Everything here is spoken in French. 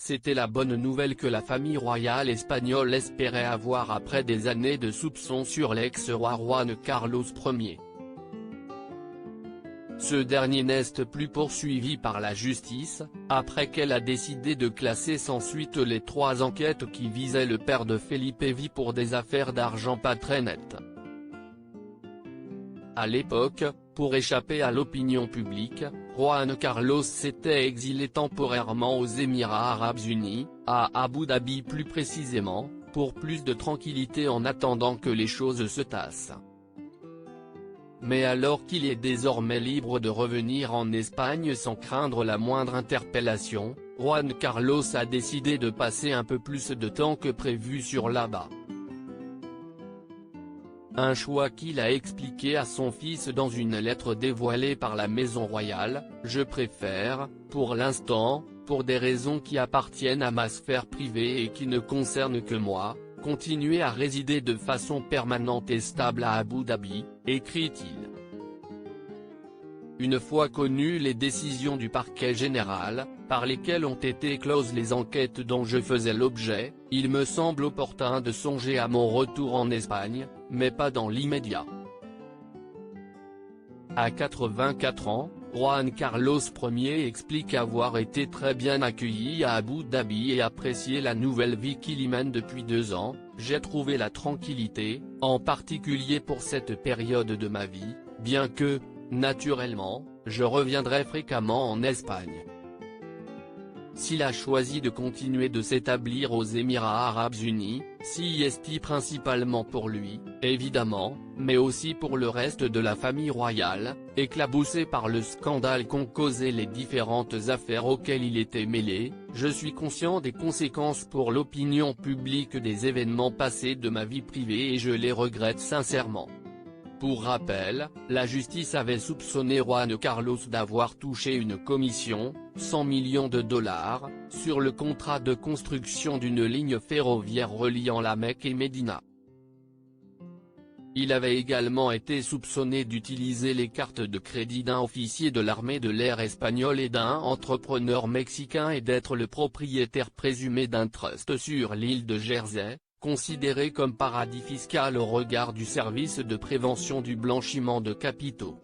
C'était la bonne nouvelle que la famille royale espagnole espérait avoir après des années de soupçons sur l'ex-roi Juan Carlos Ier. Ce dernier n'est plus poursuivi par la justice, après qu'elle a décidé de classer sans suite les 3 enquêtes qui visaient le père de Felipe V pour des affaires d'argent pas très nettes. À l'époque, pour échapper à l'opinion publique, Juan Carlos s'était exilé temporairement aux Émirats arabes unis, à Abu Dhabi plus précisément, pour plus de tranquillité en attendant que les choses se tassent. Mais alors qu'il est désormais libre de revenir en Espagne sans craindre la moindre interpellation, Juan Carlos a décidé de passer un peu plus de temps que prévu sur là-bas. Un choix qu'il a expliqué à son fils dans une lettre dévoilée par la Maison Royale: « Je préfère, pour l'instant, pour des raisons qui appartiennent à ma sphère privée et qui ne concernent que moi, continuer à résider de façon permanente et stable à Abu Dhabi », écrit-il. Une fois connues les décisions du parquet général, par lesquelles ont été closes les enquêtes dont je faisais l'objet, il me semble opportun de songer à mon retour en Espagne, mais pas dans l'immédiat. À 84 ans, Juan Carlos Ier explique avoir été très bien accueilli à Abu Dhabi et apprécier la nouvelle vie qu'il y mène depuis 2 ans. « J'ai trouvé la tranquillité, en particulier pour cette période de ma vie, bien que, naturellement, je reviendrai fréquemment en Espagne. » S'il a choisi de continuer de s'établir aux Émirats arabes unis, c'est principalement pour lui, évidemment, mais aussi pour le reste de la famille royale, éclaboussée par le scandale qu'ont causé les différentes affaires auxquelles il était mêlé. Je suis conscient des conséquences pour l'opinion publique des événements passés de ma vie privée et je les regrette sincèrement. Pour rappel, la justice avait soupçonné Juan Carlos d'avoir touché une commission, 100 millions de dollars, sur le contrat de construction d'une ligne ferroviaire reliant la Mecque et Médina. Il avait également été soupçonné d'utiliser les cartes de crédit d'un officier de l'armée de l'air espagnol et d'un entrepreneur mexicain et d'être le propriétaire présumé d'un trust sur l'île de Jersey, considéré comme paradis fiscal au regard du service de prévention du blanchiment de capitaux.